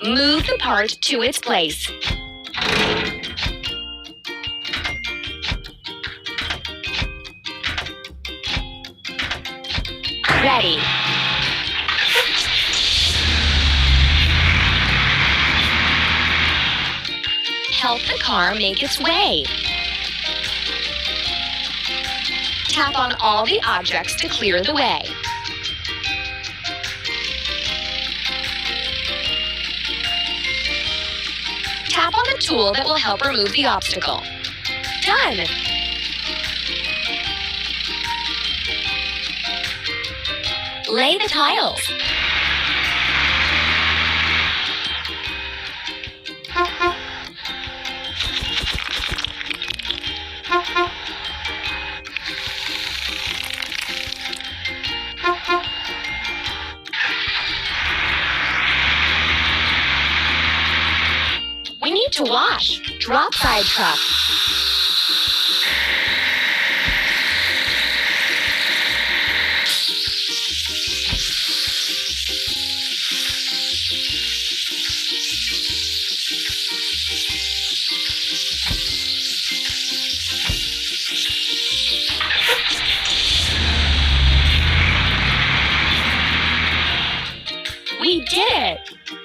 Move the part to its place. Ready. Help the car make its way. Tap on all the objects to clear the way. Tap on the tool that will help remove the obstacle. Done! Lay the tiles. We need to wash. Drop side truck. We did it!